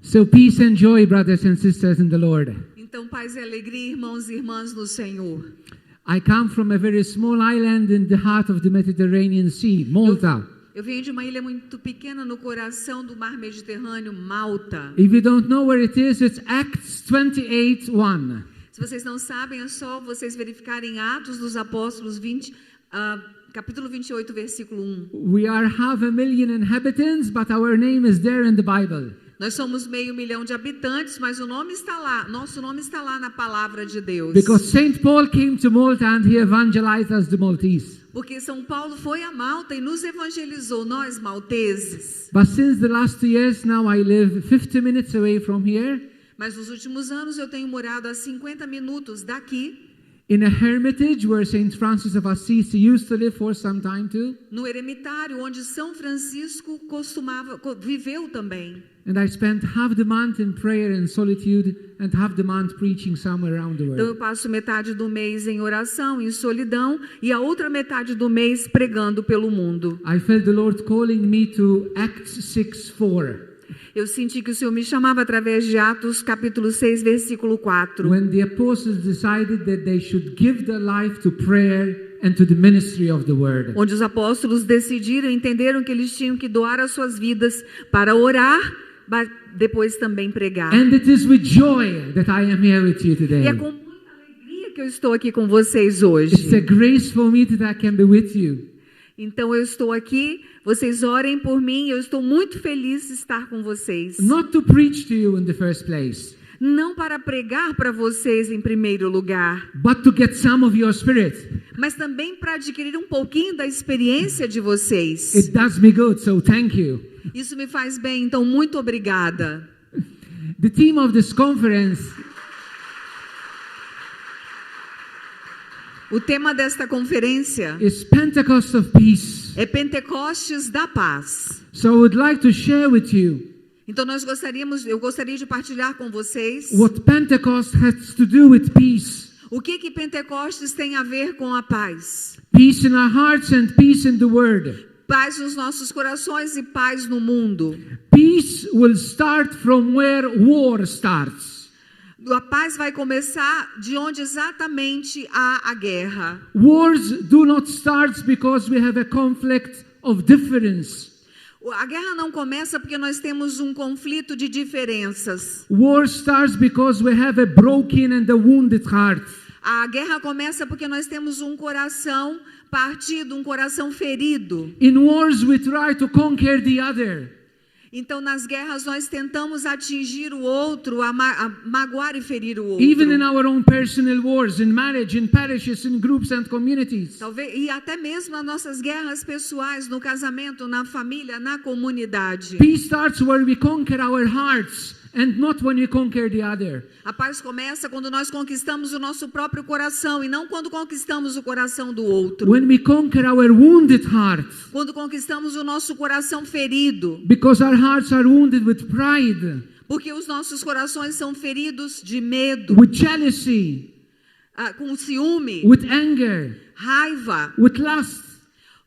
So peace and joy, brothers and sisters in the Lord. Então, paz e alegria, irmãos e irmãs no Senhor. I come from a very small island in the heart of the Mediterranean Sea, Malta. Eu venho de uma ilha muito pequena no coração do mar Mediterrâneo, Malta. If you don't know where it is, it's Acts 28:1. Se vocês não sabem, é só vocês verificarem Atos dos Apóstolos 20, capítulo 28, versículo 1. We are 500,000 inhabitants, but our name is there in the Bible. Nós somos 500,000 de habitantes, mas o nome está lá. Nosso nome está lá na palavra de Deus. Because Saint Paul came to Malta and he evangelized us, the Maltese. Porque São Paulo foi a Malta e nos evangelizou, nós malteses. But since the last 2 years now, I live 50 minutes away from here. Mas nos últimos anos eu tenho morado a 50 minutos daqui. In a hermitage where Saint Francis of Assisi used to live for some time too. No eremitário onde São Francisco viveu também. And I spent half the month in prayer and solitude and half the month preaching somewhere around the world. Então eu passo metade do mês em oração, em solidão, e a outra metade do mês pregando pelo mundo. I felt the Lord calling me to Acts 6:4. Eu senti que o Senhor me chamava através de Atos capítulo 6, versículo 4. When the apostles decided that they should give their life to prayer and to the ministry of the word. Onde os apóstolos decidiram, entenderam que eles tinham que doar as suas vidas para orar, depois também pregar. And it is with joy that I am here with you today. E é com muita alegria que eu estou aqui com vocês hoje. It's a grace for me that I can be with you. Então eu estou aqui, vocês orem por mim, eu estou muito feliz de estar com vocês. Not to preach to you in the first place. Não para pregar para vocês em primeiro lugar, But to get some of your spirit. mas também para adquirir um pouquinho da experiência de vocês. It does me good, so thank you. Isso me faz bem, então muito obrigada. The theme of this conference O tema desta conferência is Pentecost of Peace. é Pentecostes da Paz. So I would like to share with you Então eu gostaria de partilhar com vocês what Pentecost has to do with peace. o que Pentecostes tem a ver com a paz. Peace in our hearts and peace in the word. Paz nos nossos corações e paz no mundo. Peace will start from where war starts. A paz vai começar de onde exatamente há a guerra. Wars do not start because we have a conflict of difference. A guerra não começa porque nós temos um conflito de diferenças. War starts because we have a broken and a wounded heart. A guerra começa porque nós temos um coração partido, um coração ferido. In wars we try to conquer the other. Então, nas guerras, nós tentamos atingir o outro, magoar e ferir o outro. Even in our own personal wars, in marriage, in parishes, in groups and communities. Talvez, e até mesmo nas nossas guerras pessoais, no casamento, na família, na comunidade. Peace starts where we conquer our hearts and not when we conquer the other. A paz começa quando nós conquistamos o nosso próprio coração e não quando conquistamos o coração do outro. When we conquer our wounded heart. Quando conquistamos o nosso coração ferido. Because our hearts are wounded with pride. Porque os nossos corações são feridos de medo. With jealousy. Com ciúme. With anger. Raiva. With lust.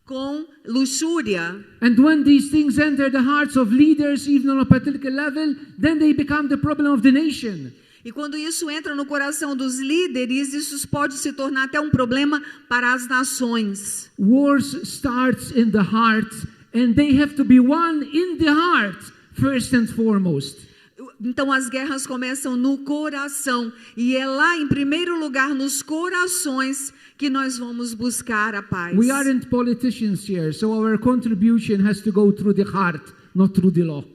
Com luxúria. And when these things enter the hearts of leaders, even on a political level, then they become the problem of the nation. E quando isso entra no coração dos líderes, isso pode se tornar até um problema para as nações. Wars starts in the heart, and they have to be won in the heart first and foremost. Então as guerras começam no coração, e é lá em primeiro lugar nos corações que nós vamos buscar a paz. We aren't politicians here, so our contribution has to go through the heart, not through the law.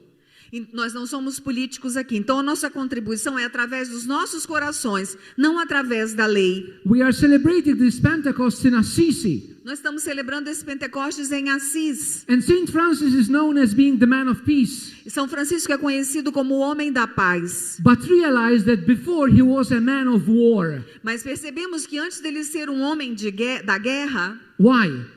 E nós não somos políticos aqui, então a nossa contribuição é através dos nossos corações, não através da lei. We are celebrating this Pentecost in Assisi. Nós estamos celebrando esse Pentecostes em Assis. And Saint Francis is known as being the man of peace. E São Francisco é conhecido como o homem da paz. But realize that before he was a man of war. Mas percebemos que antes dele ser um homem da guerra. Why?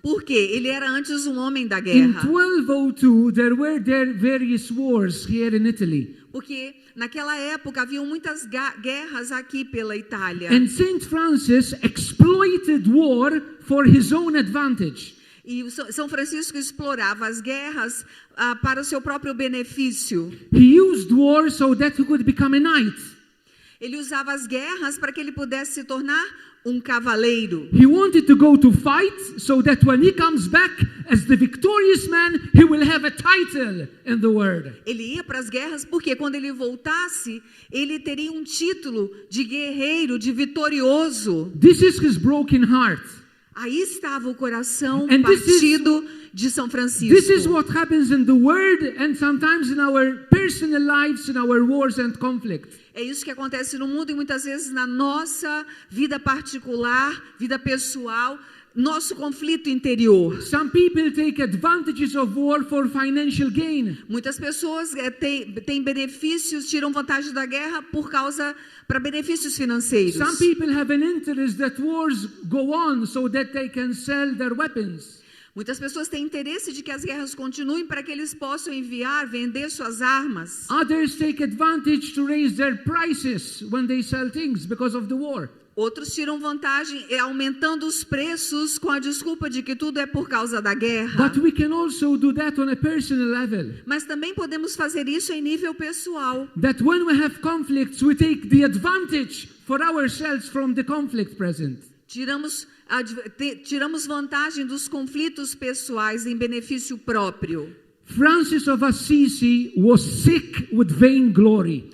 Porque ele era antes um homem da guerra. In 1202 there were various wars here in Italy. Porque naquela época haviam muitas guerras aqui pela Itália. And Saint Francis exploited war for his own advantage. E São Francisco explorava as guerras para o seu próprio benefício. He used war so that he could become a knight. Ele usava as guerras para que ele pudesse se tornar um cavaleiro. He wanted to go to fight so that when he comes back as the victorious man, he will have a title in the world. Ele ia para as guerras porque quando ele voltasse, ele teria um título de guerreiro, de vitorioso. This is his broken heart. Aí estava o coração And partido de São Francisco. This is what happens in the world and sometimes in our personal lives, in our wars and conflicts. É isso que acontece no mundo e muitas vezes na nossa vida particular, vida pessoal, nosso conflito interior. Some people take advantages of war for financial gain. Muitas pessoas têm benefícios, tiram vantagem da guerra para benefícios financeiros. Some people have an interest that wars go on so that they can sell their weapons. Muitas pessoas têm interesse de que as guerras continuem para que eles possam vender suas armas. Others take advantage to raise their prices when they sell things because of the war. Outros tiram vantagem aumentando os preços com a desculpa de que tudo é por causa da guerra. But we can also do that on a personal level. Mas também podemos fazer isso em nível pessoal. That when we have conflicts, we take the advantage for ourselves from the conflict present. Tiramos vantagem dos conflitos pessoais em benefício próprio. Francis of Assisi was sick with vainglory.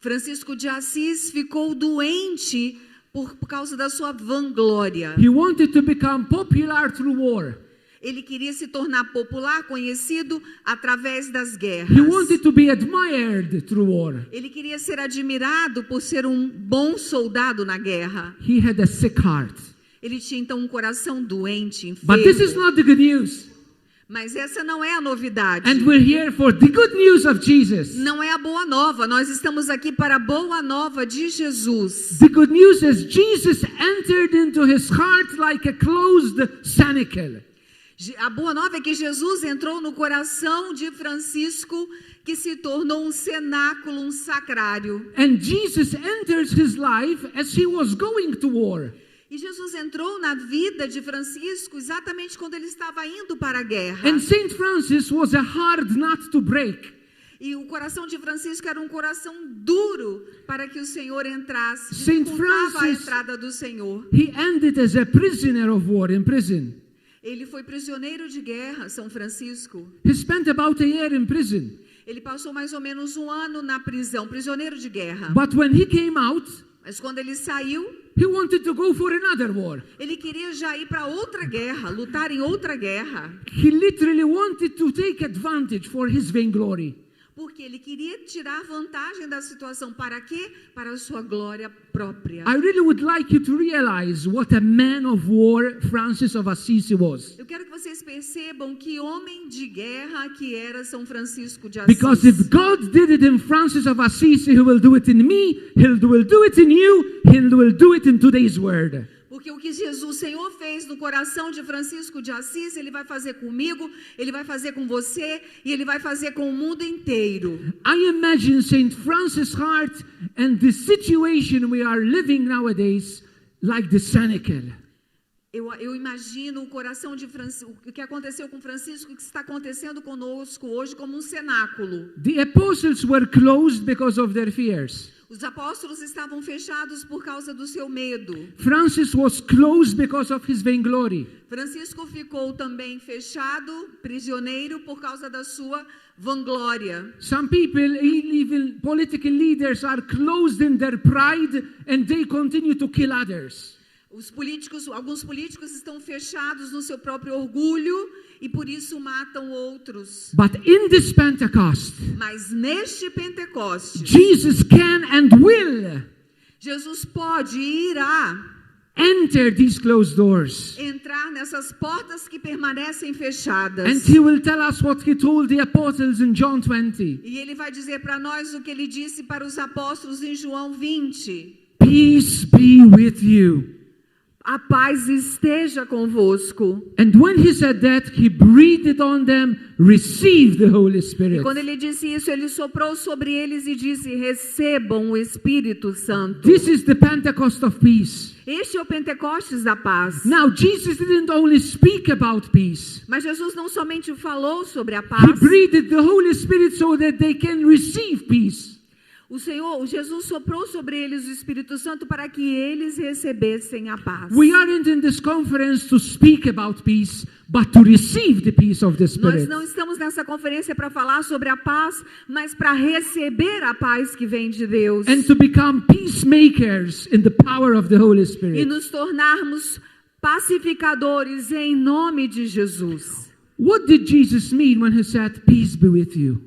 Francisco de Assis ficou doente por causa da sua vanglória. He wanted to become popular through war. Ele queria se tornar popular, conhecido através das guerras. He wanted to be admired through war. Ele queria ser admirado por ser um bom soldado na guerra. He had a sick heart. Ele tinha então um coração doente, enfermo. But this is not the good news. Mas essa não é a novidade. And we're here for the good news of Jesus. Não é a boa nova. Nós estamos aqui para a boa nova de Jesus. The good news is Jesus entered into his heart like a closed cenacle. A boa nova é que Jesus entrou no coração de Francisco, que se tornou um cenáculo, um sacrário. And Jesus enters his life as he was going to war. E Jesus entrou na vida de Francisco exatamente quando ele estava indo para a guerra. And Saint Francis was a hard nut to break. E o coração de Francisco era um coração duro para que o Senhor entrasse. Saint Dificultava a Francis, entrada do Senhor. he ended as a prisoner of war in prison. Ele foi prisioneiro de guerra, São Francisco. He spent about a year in prison. Ele passou mais ou menos um ano na prisão, prisioneiro de guerra. But when he came out, Mas quando ele saiu, he wanted to go for another war. ele queria já ir para outra guerra, lutar em outra guerra. He literally wanted to take advantage for his vainglory. Porque ele queria tirar vantagem da situação. Para quê? Para a sua glória própria. I really would like you to realize what a man of war Francis of Assisi was. Eu quero que vocês percebam que homem de guerra que era São Francisco de Assis. Because if God did it in Francis of Assisi, he will do it in me, he will do it in you, he will do it in today's world. Porque o que Jesus, o Senhor, fez no coração de Francisco de Assis, Ele vai fazer comigo, Ele vai fazer com você e Ele vai fazer com o mundo inteiro. I imagine Saint Francis' heart and the situation we are living nowadays like the cenacle. Eu imagino o coração de Francisco, o que aconteceu com Francisco, o que está acontecendo conosco hoje como um cenáculo. The apostles were closed because of their fears. Os apóstolos estavam fechados por causa do seu medo. Francis was closed because of his vainglory. Francisco ficou também fechado, prisioneiro, por causa da sua vanglória. Some people, even political leaders, are closed in their pride and they continue to kill others. Alguns políticos estão fechados no seu próprio orgulho e por isso matam outros. But in this Pentecost, Mas neste Pentecostes, Jesus can and will Jesus pode e irá enter these closed doors. entrar nessas portas que permanecem fechadas. And he will tell us what he told the apostles in John 20. E ele vai dizer para nós o que ele disse para os apóstolos em João 20. Peace be with you. A paz esteja convosco. And when he said that, he breathed on them, received the Holy E Spirit. quando ele disse isso, ele soprou sobre eles e disse: recebam o Espírito Santo. This is the Pentecost of peace. Este é o Pentecostes da paz. Now, Jesus didn't only speak about peace. Mas Jesus não somente falou sobre a He paz. breathed the Holy Spirit so that they can receive peace. O Jesus soprou sobre eles o Espírito Santo para que eles recebessem a paz. We aren't in this conference to speak about peace, but to receive the peace of the Nós Spirit. não estamos nessa conferência para falar sobre a paz, mas para receber a paz que vem de Deus. And to become peacemakers in the power of the Holy E Spirit. nos tornarmos pacificadores em nome de Jesus. What did Jesus mean when he said, "Peace be with you"?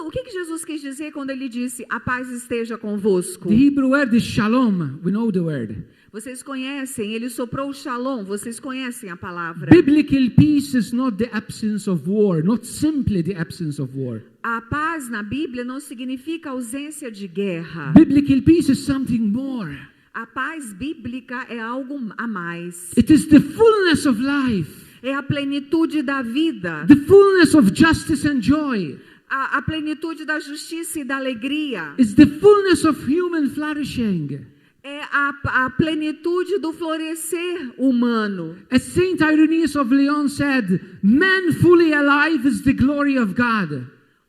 O que Jesus quis dizer quando ele disse: a paz esteja convosco? The Hebrew word is shalom. We know the word. Vocês conhecem, ele soprou o shalom, vocês conhecem a palavra. Biblical peace is not the absence of war, not simply the absence of war. A paz na Bíblia não significa ausência de guerra. Biblical peace is something more. A paz bíblica é algo a mais. It is the fullness of life, É a plenitude da vida, the fullness of justice and joy. a plenitude da justiça e da alegria. It's the fullness of human flourishing. É a plenitude do florescer humano. As Saint Irenaeus of Lyon said, "Man fully alive is the glory of God."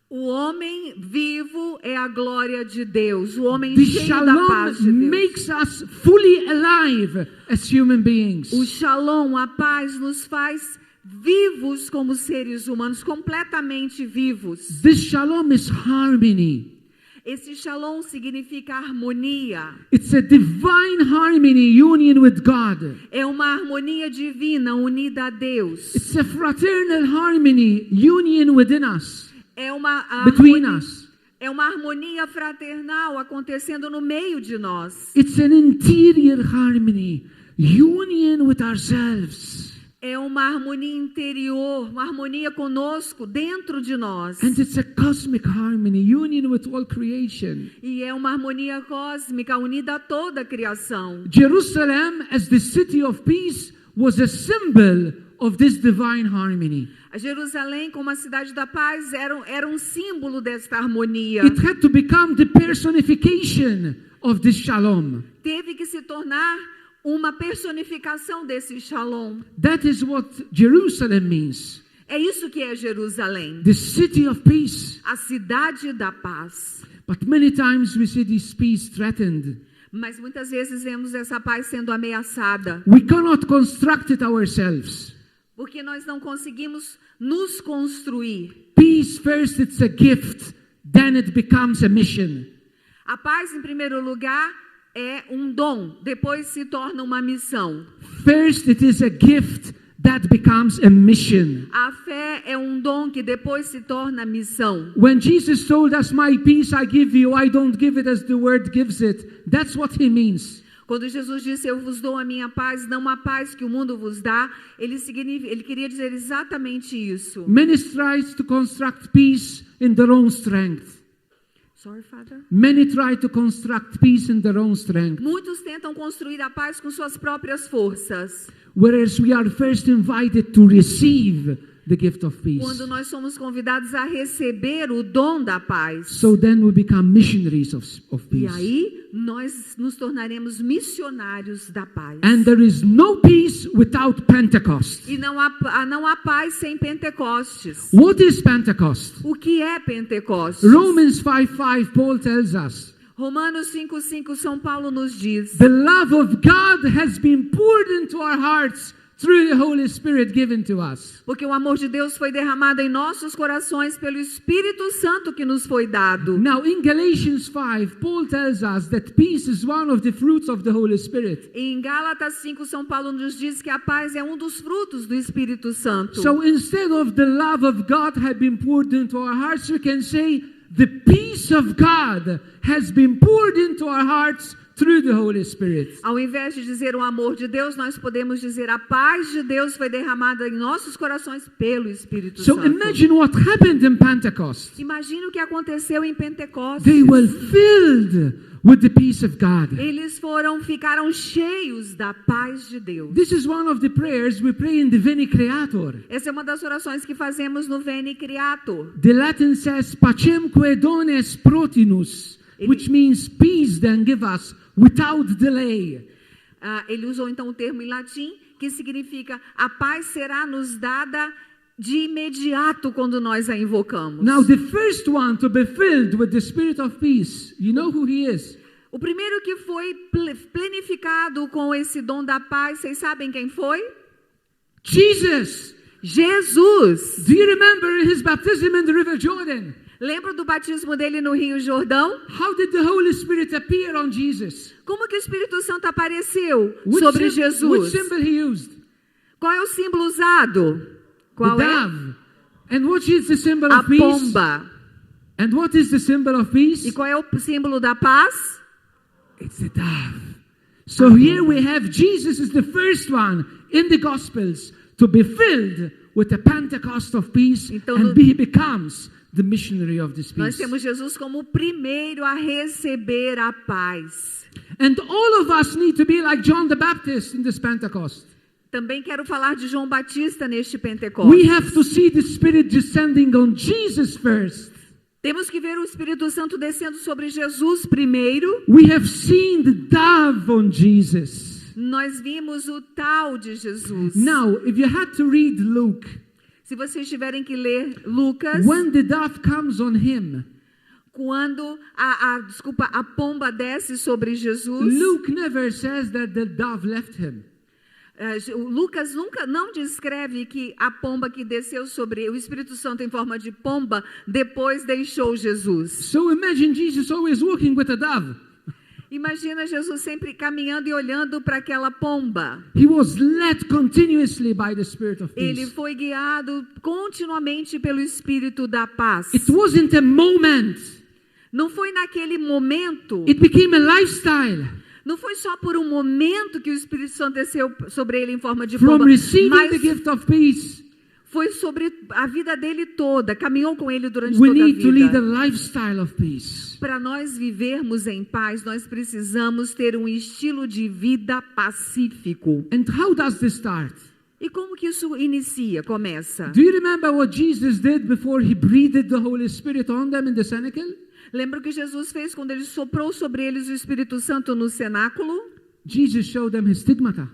O homem vivo é a glória de Deus. O homem The cheio da paz de shalom Deus. makes us fully alive as human beings. O shalom, a paz, nos faz vivos como seres humanos, completamente vivos. This shalom is harmony. Esse shalom significa harmonia. It's a divine harmony, union with God. É uma harmonia divina unida a Deus. It's a fraternal harmony, union within us, É uma between harmonia, us. é uma harmonia fraternal acontecendo no meio de nós. It's an interior harmony, union with ourselves. É uma harmonia interior, uma harmonia conosco, dentro de nós. And it's a cosmic harmony, union with all creation. E é uma harmonia cósmica unida a toda a criação. Jerusalem, as the city of peace, was a symbol of this divine harmony. A Jerusalém, como a cidade da paz, era um símbolo desta harmonia. It had to become the personification of this shalom. Teve que se tornar uma personificação desse shalom. That is what Jerusalem means. É isso que é Jerusalém, The city of peace. a cidade da paz. But many times we see this peace threatened. Mas muitas vezes vemos essa paz sendo ameaçada, We cannot construct it ourselves. porque nós não conseguimos nos construir. Peace first, it's a gift, then it becomes a mission. A paz, em primeiro lugar, é um dom, depois se torna uma missão. First, it is a gift that becomes a mission. A fé é um dom que depois se torna missão. When Jesus told us, "My peace I give you, I don't give it as the world gives it," that's what he means. Quando Jesus disse: eu vos dou a minha paz, não a paz que o mundo vos dá, ele queria dizer exatamente isso. Many try to construct peace in their own strength. Sorry, Father. Many try to construct peace in their own strength. Muitos tentam construir a paz com suas próprias forças. Whereas we are first invited to receive the gift of peace. Quando nós somos convidados a receber o dom da paz. So then we become missionaries of E peace. aí nós nos tornaremos missionários da paz. And there is no peace without Pentecost. E não há paz sem Pentecostes. What is Pentecost? O que é Pentecostes? Romans 5:5, Paul tells us, Romanos 5:5, São Paulo nos diz: the love of God has been poured into our hearts through the Holy Spirit given to us. porque o amor de Deus foi derramado em nossos corações pelo Espírito Santo que nos foi dado. Now in Galatians 5, Paul tells us that peace is one of the fruits of the Holy Spirit. Em Gálatas 5, São Paulo nos diz que a paz é um dos frutos do Espírito Santo. So instead of the love of God have been poured into our hearts, we can say the peace of God has been poured into our hearts through the Holy Spirit. Ao invés de dizer o amor de Deus, nós podemos dizer a paz de Deus foi derramada em nossos corações pelo Espírito So Santo. imagine what happened in Pentecost. Imagine o que aconteceu em Pentecostes. They were filled with the peace of God. Eles ficaram cheios da paz de Deus. This is one of the prayers we pray in the Veni Creator. Essa é uma das orações que fazemos no Veni Creator. The Latin says, Pacemque dones protinus, which means peace then give us without delay. Ele usou então o termo em latim que significa a paz será nos dada de imediato quando nós a invocamos. Now the first one to be filled with the Spirit of peace, you know who he is? O primeiro que foi plenificado com esse dom da paz, vocês sabem quem foi? Jesus. Jesus. Do you remember his baptism in the River Jordan? Lembra do batismo dele no Rio Jordão? How did the Holy Spirit appear on Jesus? Como que o Espírito Santo apareceu sobre Jesus? Which symbol he used? Qual é o símbolo usado? Qual The é? dove. And what is the symbol A of peace? pomba. And what is the symbol of peace? E qual é o símbolo da paz? It's the dove. So here we have Jesus is the first one in the Gospels to be filled with the Pentecost of peace, Então, and he becomes the missionary of this Nós peace. temos Jesus como o primeiro a receber a paz. And all of us need to be like John the Baptist in this Pentecost. Também quero falar de João Batista neste We Pentecostes. have to see the Spirit descending on Jesus first. Temos que ver o Espírito Santo descendo sobre Jesus primeiro. We have seen the dove on Jesus. Nós vimos o tal de Jesus. Now, if you had to read Luke, Se vocês tiverem que ler Lucas, when the dove comes on him, quando a pomba desce sobre Jesus, Luke never says that the dove left him. Lucas nunca não descreve que a pomba que desceu sobre o Espírito Santo em forma de pomba depois deixou Jesus. So imagine Jesus always walking with a dove. Imagina Jesus sempre caminhando e olhando para aquela pomba. He was led continuously by the Spirit of Ele peace. foi guiado continuamente pelo Espírito da paz. It wasn't a moment. Não foi naquele momento. It became a lifestyle. Não foi só por um momento que o Espírito Santo desceu sobre ele em forma de From pomba, receiving mas the gift of peace, foi sobre a vida dele toda, caminhou com ele durante we toda a need to lead a vida. lifestyle of peace. Para nós vivermos em paz, nós precisamos ter um estilo de vida pacífico. And how does this start? E como que isso começa? Do you remember what Jesus did before he breathed the Holy Spirit on them in the cenacle? Lembra o que Jesus fez quando ele soprou sobre eles o Espírito Santo no cenáculo? Jesus showed them his stigmata.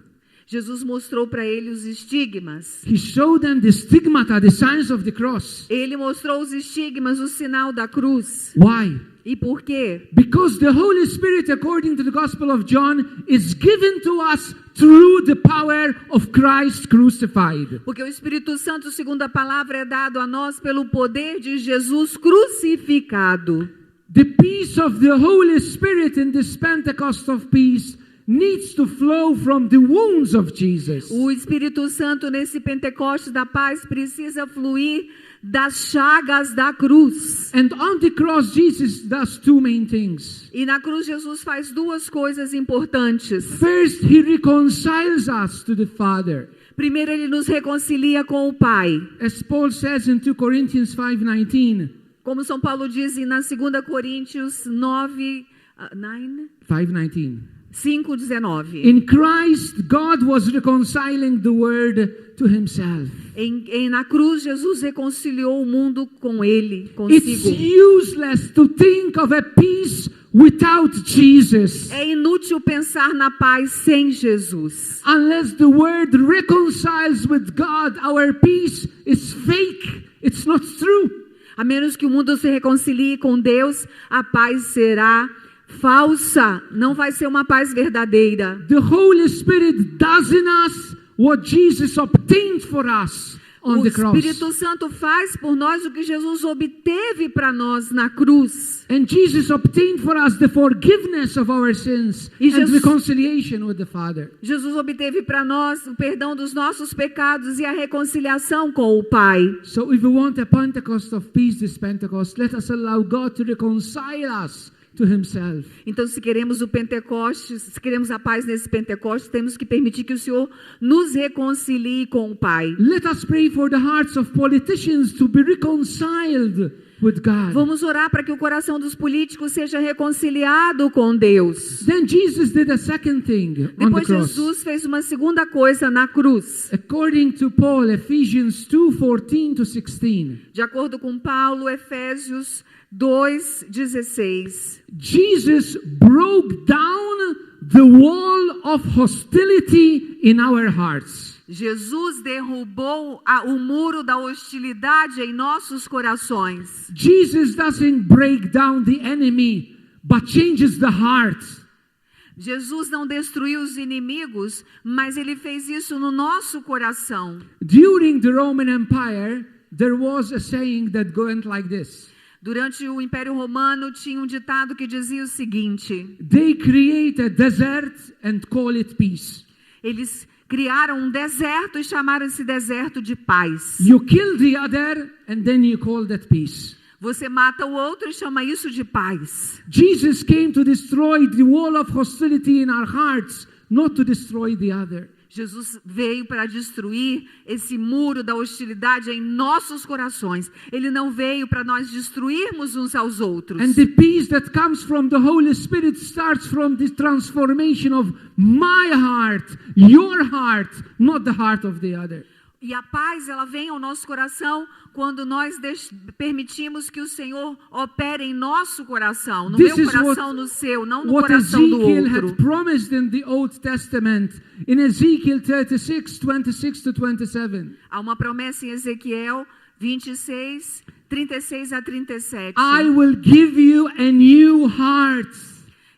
Jesus mostrou para eles os estigmas. He showed them the stigmata, the signs of the cross. Ele mostrou os estigmas, o sinal da cruz. Why? E por quê? Because the Holy Spirit, according to the Gospel of John, is given to us through the power of Christ crucified. Porque o Espírito Santo, segundo a palavra, é dado a nós pelo poder de Jesus crucificado. The peace of the Holy Spirit in this Pentecost of peace needs to flow from the wounds of Jesus. O Espírito Santo nesse Pentecostes da paz precisa fluir das chagas da cruz. And on the cross, Jesus does two main things. E na cruz Jesus faz duas coisas importantes. First, he reconciles us to the Father. Primeiro, ele nos reconcilia com o Pai. As Paul says in 2 Corinthians 5:19. Como São Paulo diz na 2 Coríntios 5:19. In Christ, God was reconciling the world to himself. Na cruz, Jesus reconciliou o mundo com ele, It's consigo. useless to think of a peace without Jesus. É inútil pensar na paz sem Jesus. Unless the word reconciles with God, our peace is fake. It's not true. A menos que o mundo se reconcilie com Deus, a paz será falsa. Não vai ser uma paz verdadeira. The Holy Spirit does in us what Jesus obtained for us on O the cross. Espírito Santo faz por nós o que Jesus obteve para nós na cruz. And Jesus obtained for us the forgiveness of our sins E and Jesus- reconciliation with the Father. Jesus obteve para nós o perdão dos nossos pecados e a reconciliação com o Pai. So if we want a Pentecost of peace this Pentecost, let us allow God to reconcile us to himself. Então, se queremos o Pentecostes, se queremos a paz nesse Pentecostes, temos que permitir que o Senhor nos reconcilie com o Pai. Let us pray for the hearts of politicians to be reconciled with God. Vamos orar para que o coração dos políticos seja reconciliado com Deus. Then Jesus did a second thing on the Depois cross. Jesus fez uma segunda coisa na cruz. According to Paul, Ephesians 2:14-16. De acordo com Paulo, Efésios 2:16. Jesus broke down the wall of hostility in our hearts. Jesus derrubou o muro da hostilidade em nossos corações. Jesus doesn't break down the enemy, but changes the heart. Jesus não destruiu os inimigos, mas ele fez isso no nosso coração. During the Roman Empire, there was a saying that went like this. Durante o Império Romano tinha um ditado que dizia o seguinte: They create a desert and call it peace. eles criaram um deserto e chamaram esse deserto de paz. You kill the other and then you call that peace. Você mata o outro e chama isso de paz. Jesus came to destroy the wall of hostility in our hearts, not to destroy the other. Jesus veio para destruir esse muro da hostilidade em nossos corações. Ele não veio para nós destruirmos uns aos outros. And the peace that comes from the Holy Spirit starts from this transformation of my heart, your heart, not the heart of the other. E a paz, ela vem ao nosso coração quando nós permitimos que o Senhor opere em nosso coração, no meu coração, no seu, não no coração do Ezekiel outro. had promised in the Old Testament, in Ezekiel 36, 26-27. Há uma promessa em Ezequiel 26, 36 a 37. I will give you a new heart.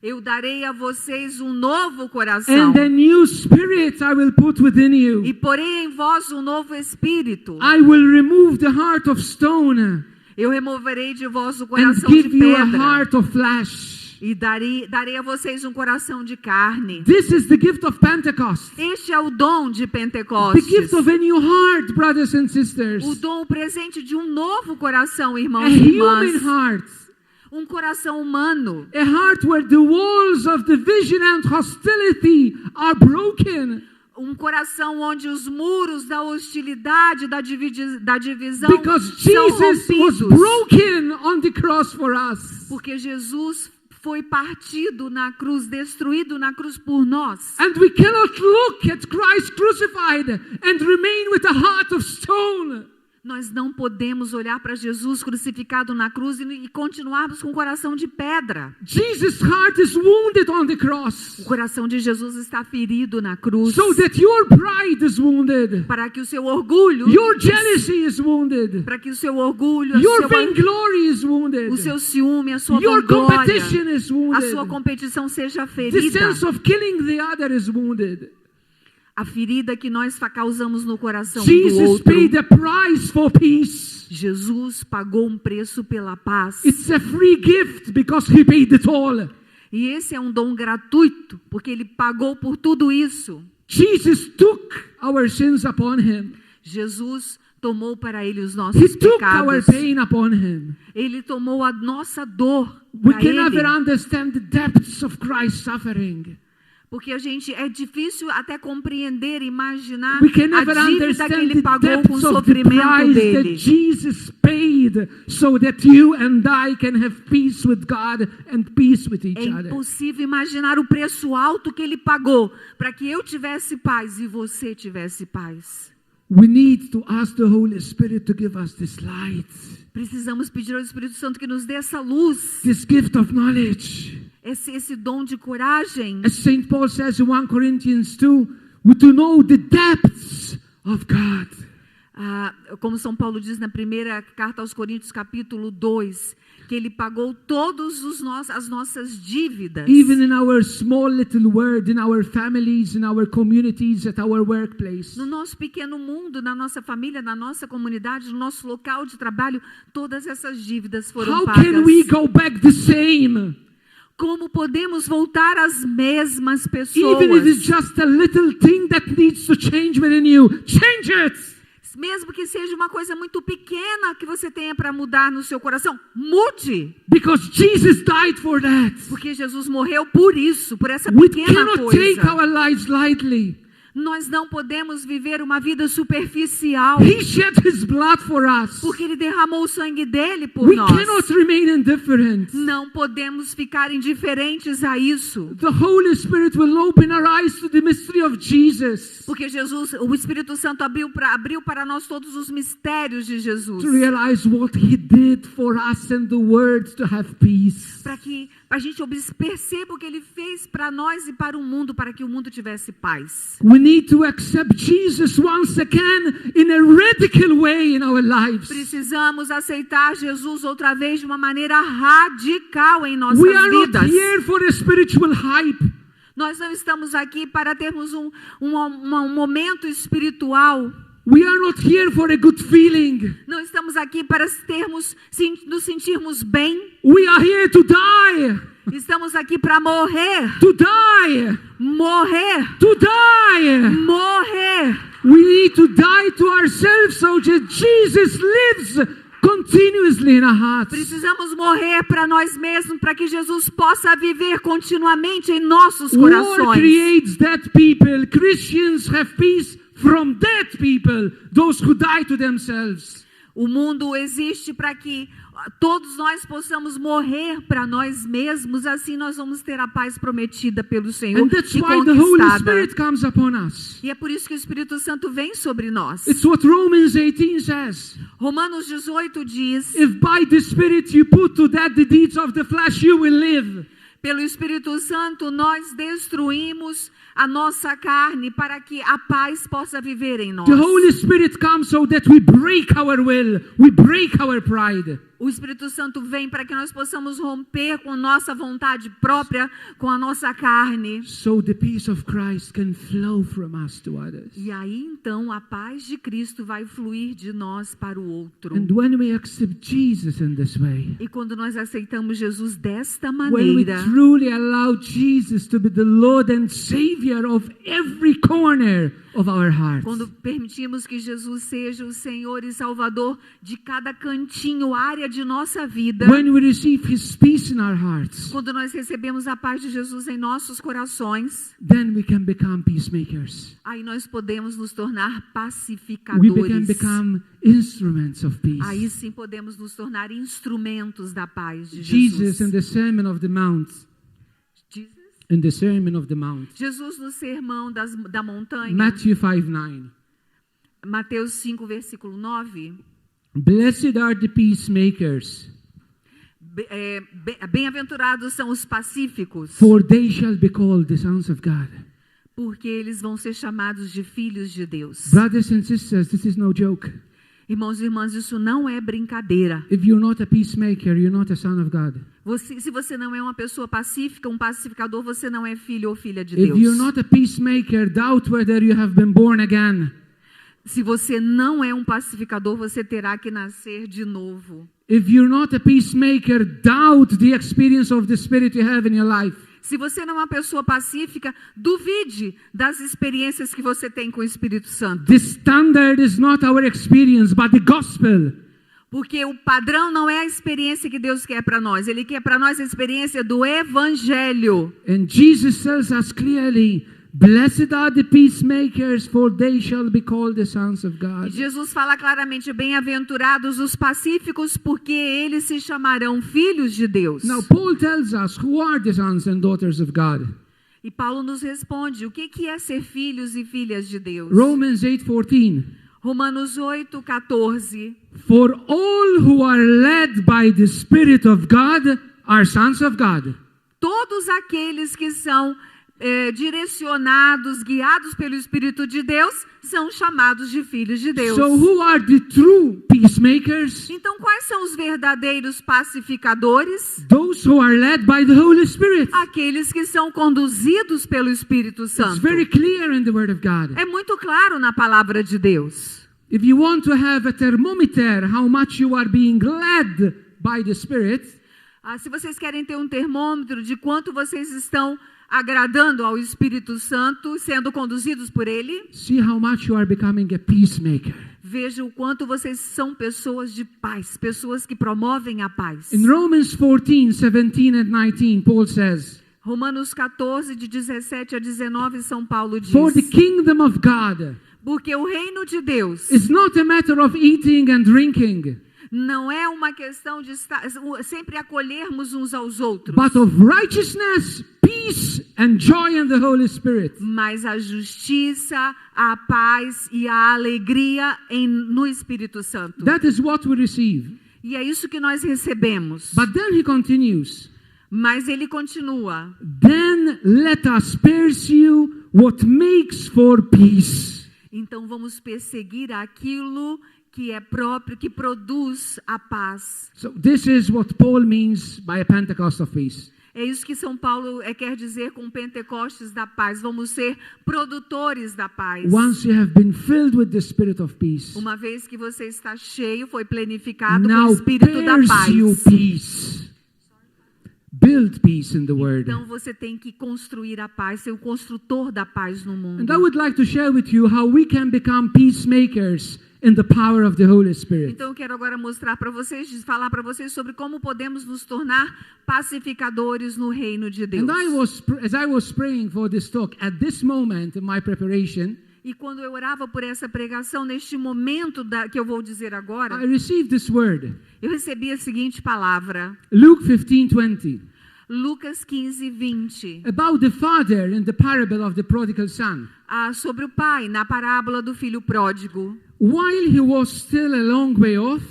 Eu darei a vocês um novo coração. And a new spirit I will put within you. E porei em vós um novo espírito. I will remove the heart of stone Eu removerei de vós o and coração de give you a pedra. heart of flesh. E darei a vocês um coração de carne. This is the gift of Pentecost. Este é o dom de The Pentecostes. gift of a new heart, brothers and sisters. O dom, o presente de um novo coração, A irmãos e human irmãs. heart. Um coração humano. A heart where the walls of division and hostility are broken. Um coração onde os muros da hostilidade, da divisão Because são Jesus was rompidos. broken on the cross for us. Porque Jesus foi partido na cruz, destruído na cruz por nós. And we cannot look at Christ crucified and remain with a heart of stone. Nós não podemos olhar para Jesus crucificado na cruz e continuarmos com o coração de pedra. Jesus' heart is wounded on the cross. O coração de Jesus está ferido na cruz. So that your pride is wounded. Para que o seu orgulho, Your jealousy is wounded. para que o seu orgulho, Your vainglory is wounded. o seu ciúme, a sua Your vanglória, competition is a wounded. sua competição seja The ferida. sense of killing the other is wounded. A ferida que nós causamos no coração do Jesus outro. paid a price for peace. Jesus pagou um preço pela paz. It's a free gift because he paid it all. E esse é um dom gratuito, porque ele pagou por tudo isso. Jesus took our sins upon him. Jesus tomou para ele os He nossos took our pecados. pain upon him. Ele tomou a nossa dor We para can ele. never understand the depths of Christ's suffering. Porque é difícil até compreender, imaginar We can a never dívida que understand ele the pagou com o depths of the sofrimento price that dele. Jesus paid so that you and I can have peace with God and peace with É each other. impossível imaginar o preço alto que ele pagou para que eu tivesse paz e você tivesse paz. We need to ask the Holy Spirit to give us this light, Precisamos pedir ao Espírito Santo que nos dê essa luz, this gift of knowledge. esse dom de coragem. As St. Paul says in 1 Corinthians 2, we to know the depths of God. Como São Paulo diz na primeira carta aos Coríntios, capítulo 2, que ele pagou todas as nossas dívidas. Even in our small little world, in our families, in our communities, at our workplace. No nosso pequeno mundo, na nossa família, na nossa comunidade, no nosso local de trabalho, todas essas dívidas foram How pagas. can we go back the same? Como podemos voltar às mesmas pessoas? Even if it's just a little thing that needs to change within you, change it. Mesmo que seja uma coisa muito pequena que você tenha para mudar no seu coração, mude. Because Jesus died for that. Porque Jesus morreu por isso, por essa We pequena cannot take coisa. our lives lightly. Nós não podemos viver uma vida superficial. He shed his blood for us. Porque ele derramou o sangue dele por We nós. cannot remain indifferent. Não podemos ficar indiferentes a isso. The Holy Spirit will open our eyes to the mystery of Jesus. Porque Jesus, o Espírito Santo abriu para nós todos os mistérios de Jesus. To realize what he did for us and the world to have peace. Para que a gente perceba o que ele fez para nós e para o mundo, para que o mundo tivesse paz. We need to accept Jesus once again in a radical way in our lives. Precisamos aceitar Jesus outra vez de uma maneira radical em nossas We are not vidas. here for a spiritual hype. Nós não estamos aqui para termos um momento espiritual. We are not here for a good feeling. Não estamos aqui para nos sentirmos bem. We are here to die. Estamos aqui para morrer. To die. Morrer. To die. Morrer. We need to die to ourselves so that Jesus lives continuously in our hearts. Precisamos morrer para nós mesmos, para que Jesus possa viver continuamente em nossos War corações. creates dead people. Christians have peace from dead people, those who die to themselves. O mundo existe para que todos nós possamos morrer para nós mesmos, assim nós vamos ter a paz prometida pelo Senhor And that's e why the Holy conquistada. Spirit comes upon us. E é por isso que o Espírito Santo vem sobre nós. It's what Romans 18 says. Romanos 18 diz: If by the Spirit you put to death the deeds of the flesh, you will live. pelo Espírito Santo nós destruímos a nossa carne para que a paz possa viver em nós. The Holy Spirit comes so that we break our will, we break our pride. O Espírito Santo vem para que nós possamos romper com nossa vontade própria, com a nossa carne. So the peace of Christ can flow from us to others. E aí então a paz de Cristo vai fluir de nós para o outro. And when we accept Jesus in this way, E quando nós aceitamos Jesus desta when we maneira, truly allow Jesus to be the Lord and Savior of every corner of our hearts, quando permitimos que Jesus seja o Senhor e Salvador de cada cantinho, área de nossa vida, when we receive His peace in our hearts, quando nós recebemos a paz de Jesus em nossos corações, then we can become peacemakers. aí nós podemos nos tornar We can pacificadores. become instruments of peace. Aí sim podemos nos tornar instrumentos da paz de Jesus in Jesus. the Sermon of the Mount, in the Sermon of the Mount, Jesus no sermão da montanha, Matthew 5:9. Mateus 5, versículo 9. Blessed are the peacemakers, Bem-aventurados são os pacíficos, for they shall be called the sons of God. porque eles vão ser chamados de filhos de Deus. Brothers and sisters, this is no joke. Irmãos e irmãs, isso não é brincadeira. If you're not a peacemaker, you're not a son of God. Se você não é uma pessoa pacífica, um pacificador, você não é filho ou filha de If Deus. you're not a peacemaker, doubt whether you have been born again. Se você não é um pacificador, você terá que nascer de novo. If you're not a peacemaker, doubt the experience of the Spirit you have in your life. Se você não é uma pessoa pacífica, duvide das experiências que você tem com o Espírito Santo. The standard is not our experience, but the gospel. Porque o padrão não é a experiência que Deus quer para nós. Ele quer para nós a experiência do Evangelho. And Jesus tells us clearly, blessed are the peacemakers, for they shall be called the sons of E God. Jesus fala claramente, bem-aventurados os pacíficos, porque eles se chamarão filhos de Deus. Now, Paul tells us who are the sons and daughters of God. E Paulo nos responde, o que é ser filhos e filhas de Deus? Romans 8:14. Romanos 8, 14. For all who are led by the Spirit of God are sons of God. Todos aqueles que são direcionados, guiados pelo Espírito de Deus, são chamados de filhos de Deus. So who are the true peacemakers? Então, quais são os verdadeiros pacificadores? Those who are led by the Holy Spirit. Aqueles que são conduzidos pelo Espírito It's Santo. very clear in the Word of God. É muito claro na palavra de Deus. If you want to have a thermometer how much you are being led by the Spirit, Se vocês querem ter um termômetro de quanto vocês estão agradando ao Espírito Santo, sendo conduzidos por Ele, see how much you are becoming a peacemaker. Veja o quanto vocês são pessoas de paz, pessoas que promovem a paz. In Romans 14:17 and 19, Paul says, Romanos 14, de 17 a 19, São Paulo diz: "For the kingdom of God porque o reino de Deus is not a matter of eating and drinking, não é uma questão de sempre acolhermos uns aos outros, but of righteousness, peace and joy in the Holy Spirit." mas a justiça, a paz e a alegria no Espírito Santo. That is what we receive. E é isso que nós recebemos. But then he continues, Mas ele continua: "Then let us pursue what makes for peace." então vamos perseguir aquilo que é próprio, que produz a paz. So this is what Paul means by a Pentecostal feast. É isso que São Paulo quer dizer com Pentecostes da paz. Vamos ser produtores da paz. Once you have been filled with the spirit of peace, Uma vez que você está cheio, foi plenificado com now o Espírito da pursue paz. peace. Build peace in the word. Então você tem que construir a paz, ser o construtor da paz no mundo. And I would like to share with you how we can become peacemakers in the power of the Holy Spirit. Então eu quero agora mostrar para vocês, falar para vocês sobre como podemos nos tornar pacificadores no reino de Deus. And as I was praying for this talk, at this moment in my preparation, E quando eu orava por essa pregação, neste momento que eu vou dizer agora, I received this word. eu recebi a seguinte palavra. Luke 15:20. Lucas 15, 20. About the father in the parable of the prodigal son. Sobre o pai, na parábola do filho pródigo. While he was still a long way off,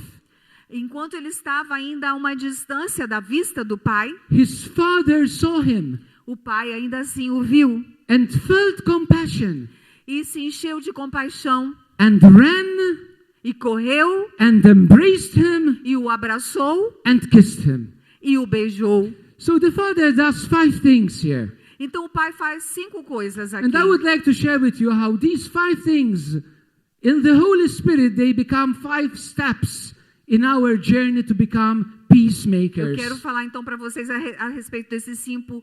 enquanto ele estava ainda a uma distância da vista do pai, his father saw him. O pai ainda assim o viu. And felt compassion. E se encheu de compaixão. And ran. E correu. And embraced him. E o abraçou. And kissed him. E o beijou. So the father does 5 things here. Então o pai faz 5 coisas aqui. And I would like to share with you how these 5 things in the Holy Spirit, they become 5 steps in our journey to become peacemakers. Eu quero falar então para vocês a respeito desses 5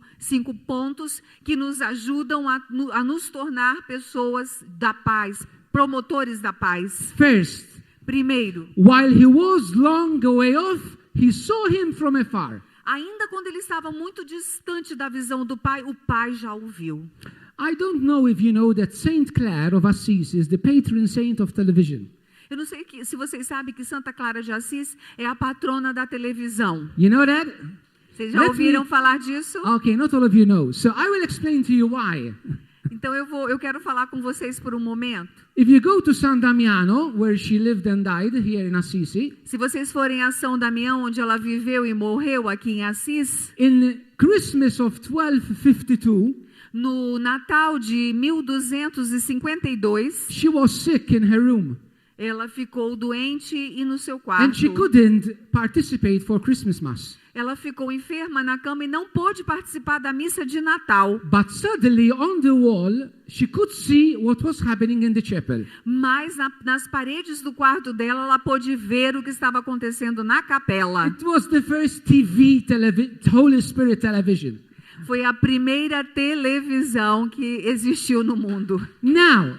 pontos que nos ajudam a nos tornar pessoas da paz, promotores da paz. First, primeiro, while he was long way off, he saw him from afar. Ainda quando ele estava muito distante da visão do pai, o pai já o viu. I don't know if you know that Saint Clare of Assisi is the patron saint of television. Eu não sei se vocês sabem que Santa Clara de Assis é a patrona da televisão. You know that? Vocês já ouviram falar disso? Okay, not all of you know. So I will explain to you why. Então eu quero falar com vocês por um momento. If you go to San Damiano, where she lived and died here in Assisi, se vocês forem a São Damião, onde ela viveu e morreu aqui em Assis, in Christmas of 1252, no Natal de 1252, she was sick in her room. Ela ficou doente e no seu quarto. And she couldn't participate for Christmas Mass. Ela ficou enferma na cama e não pôde participar da missa de Natal. But suddenly on the wall, she could see what was happening in the chapel. Mas nas paredes do quarto dela, ela pôde ver o que estava acontecendo na capela. It was the first Holy Spirit television. Foi a primeira televisão que existiu no mundo. Now,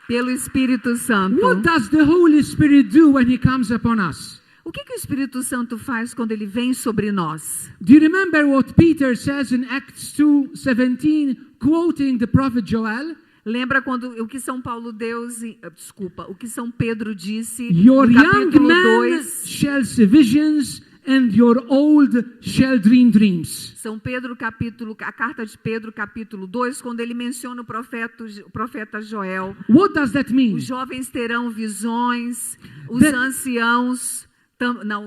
pelo Espírito Santo. What does the Holy Spirit do when he comes upon us? O que o Espírito Santo faz quando ele vem sobre nós? Do you remember what Peter says in Acts 2:17, quoting the prophet Joel? Lembra o que São Pedro disse Your no capítulo young 2? Shall see visions and your old shall dream dreams. São Pedro a carta de Pedro capítulo 2, quando ele menciona o profeta Joel. What does that mean? Os jovens terão visões, os anciãos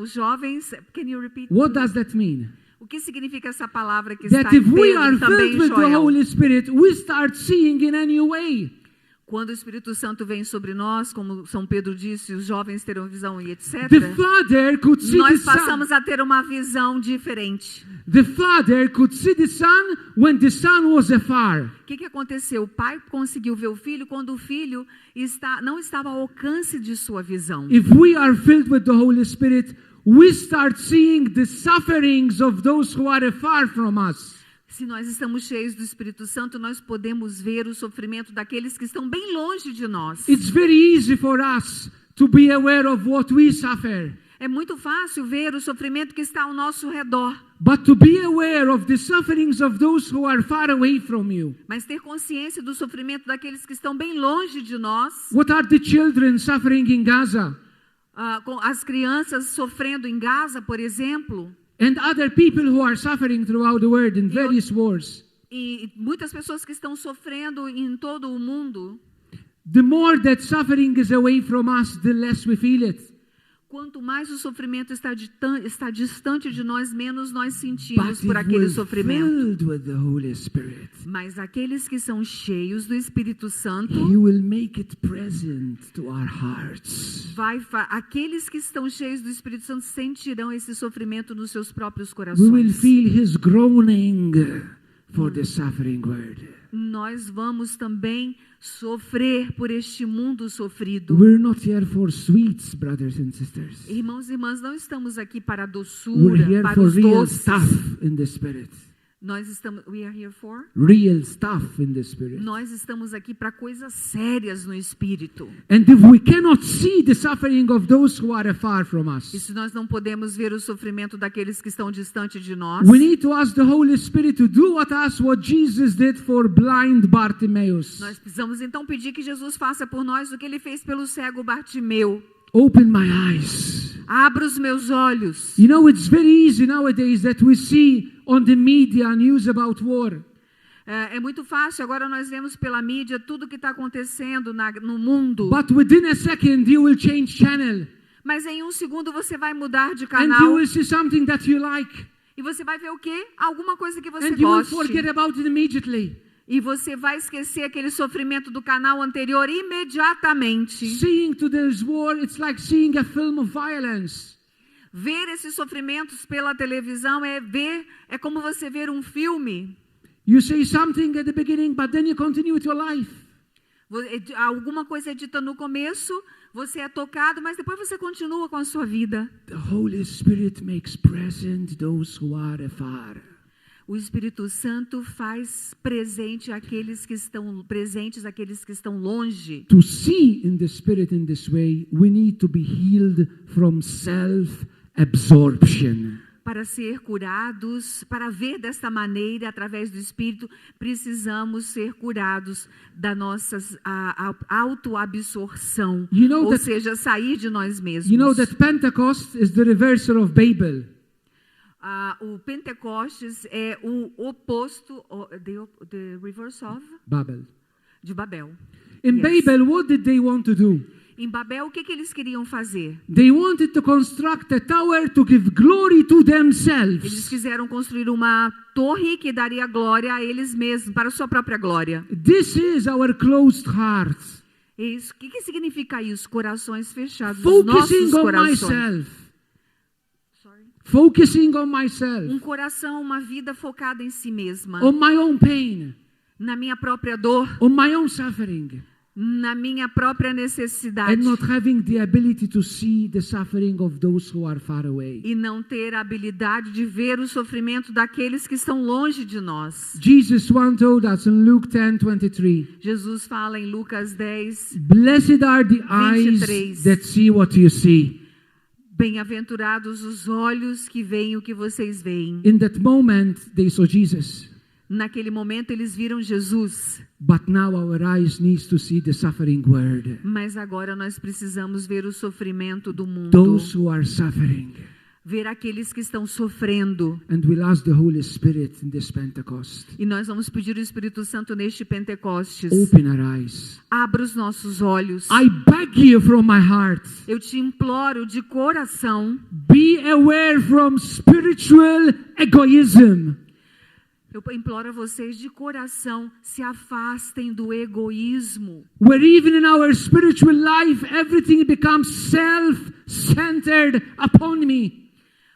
os jovens. Can you repeat? What does that mean? O que significa essa palavra que That está em if we are Pedro, também filled with the Joel? Holy Spirit, we start seeing in a new way. Quando o Espírito Santo vem sobre nós, como São Pedro disse, os jovens terão visão e etc. The Father could see nós the passamos sun. a ter uma visão diferente. The Father could see the Son when the Son was afar. O que aconteceu? O pai conseguiu ver o filho quando o filho não estava ao alcance de sua visão. If we are filled with the Holy Spirit, we start seeing the sufferings of those who are afar from us. Se nós estamos cheios do Espírito Santo, nós podemos ver o sofrimento daqueles que estão bem longe de nós. It's very easy for us to be aware of what we suffer. É muito fácil ver o sofrimento que está ao nosso redor. But to be aware of the sufferings of those who are far away from you. Mas ter consciência do sofrimento daqueles que estão bem longe de nós. What are the children suffering in Gaza? Com as crianças sofrendo em Gaza, por exemplo. And other people who are suffering throughout the world in various wars. E muitas pessoas que estão sofrendo em todo o mundo. The more that suffering is away from us, the less we feel it. Quanto mais o sofrimento está distante de nós, menos nós sentimos por aquele sofrimento. Mas aqueles que são cheios do Espírito Santo, aqueles que estão cheios do Espírito Santo sentirão esse sofrimento nos seus próprios corações. We will feel his groaning for the suffering world. Nós vamos também sofrer por este mundo sofrido. We're not here for sweets, brothers and sisters. Irmãos e irmãs, não estamos aqui para a We're doçura, here para for os real doces. stuff in the spirit. We are here for? Real stuff in the spirit. Nós estamos aqui para coisas sérias no espírito. And if we cannot see the suffering of those who are afar from E us, se nós não podemos ver o sofrimento daqueles que estão distante de nós, we need to ask the Holy Spirit to do what Jesus did for blind Bartimaeus. nós precisamos então pedir que Jesus faça por nós o que ele fez pelo cego Bartimeu. Open my eyes. Abra os meus olhos. You know, it's very easy nowadays that we see on the media news about war. É muito fácil, agora nós vemos pela mídia tudo que está acontecendo no mundo. But within a second you will change channel. Mas em um segundo você vai mudar de And you canal. will see something that you like. E você vai ver o quê? Alguma coisa que você And you will goste. forget about it immediately. E você vai esquecer aquele sofrimento do canal anterior imediatamente. Seeing today's war, it's like seeing a film of violence. Ver esses sofrimentos pela televisão é como você ver um filme. You say something at the beginning, but then you continue with your life. Alguma coisa é dita no começo, você é tocado, mas depois você continua com a sua vida. The Holy Spirit makes present those who are afar. O Espírito Santo faz presentes aqueles que estão longe. To see in the Spirit in this way, we need to be healed from self-absorption. Para ser curados, para ver desta maneira, através do Espírito, precisamos ser curados da nossa autoabsorção. Ou seja, sair de nós mesmos. You know that Pentecost is the reversal of Babel. O Pentecostes é o oposto, the reverse of? Babel. De Babel. In Babel, what did they want to do? Em Babel, o que eles queriam fazer? They wanted to construct a tower to give glory to themselves. Eles quiseram construir uma torre que daria glória a eles mesmos, para a sua própria glória. This is our closed heart. Isso. O que significa isso? Corações fechados. Nossos corações. Focusing on myself. Um coração, uma vida focada em si mesma. On my own pain. Na minha própria dor. On my own suffering. Na minha própria necessidade. And not having the ability to see the suffering of those who are far away. E não ter a habilidade de ver o sofrimento daqueles que estão longe de nós. Jesus once told us in Luke 10:23. Jesus fala em Lucas 10. Blessed are the eyes 23. that see what you see. Bem-aventurados os olhos que veem o que vocês veem. In that moment they saw Jesus. Naquele momento eles viram Jesus. But now our eyes needs to see the suffering world. Mas agora nós precisamos ver o sofrimento do mundo. Those who are suffering. Ver aqueles que estão sofrendo. And we'll ask the Holy Spirit in this Pentecost. E nós vamos pedir o Espírito Santo neste Pentecostes. Open our eyes. Abra os nossos olhos. I beg you from my heart. Eu te imploro de coração. Be aware from spiritual egoism. Eu imploro a vocês de coração, se afastem do egoísmo. Where even in our spiritual life everything becomes self-centered upon me.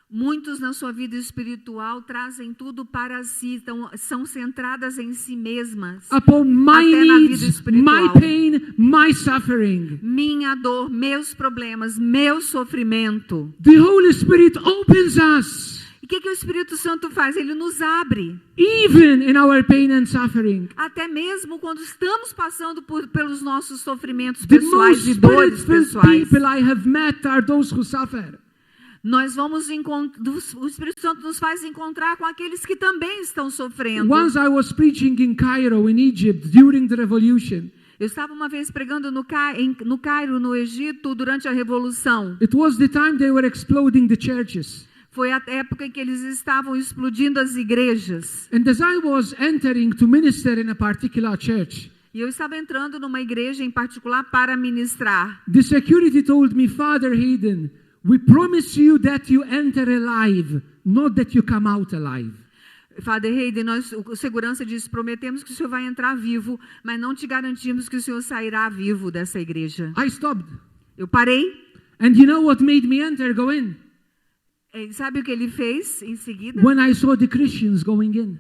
Muitos na sua vida espiritual trazem tudo para si, são centradas em si mesmas. Upon my até na vida needs, espiritual. my pain, my suffering. Minha dor, meus problemas, meu sofrimento. The Holy Spirit opens us. O que o Espírito Santo faz? Ele nos abre. Even in our pain and suffering. Até mesmo quando estamos passando pelos nossos sofrimentos The pessoais most e dores spirit-filled pessoais. people I have met are those who suffer. Nós vamos o Espírito Santo nos faz encontrar com aqueles que também estão sofrendo. Once I was preaching in Cairo, in Egypt, during the revolution. Eu estava uma vez pregando no Cairo, no Egito, durante a Revolução. It was the time they were exploding the churches. Foi a época em que eles estavam explodindo as igrejas. And as I was entering to minister in a particular church, E eu estava entrando numa igreja em particular para ministrar. the security told me, Father Hayden, we promise you that you enter alive, not that you come out alive. Father Hayden, o segurança disse, prometemos que o senhor vai entrar vivo, mas não te garantimos que o senhor sairá vivo dessa igreja. I stopped. Eu parei. And you know what made me go in? E sabe o que ele fez em seguida? When I saw the Christians going in.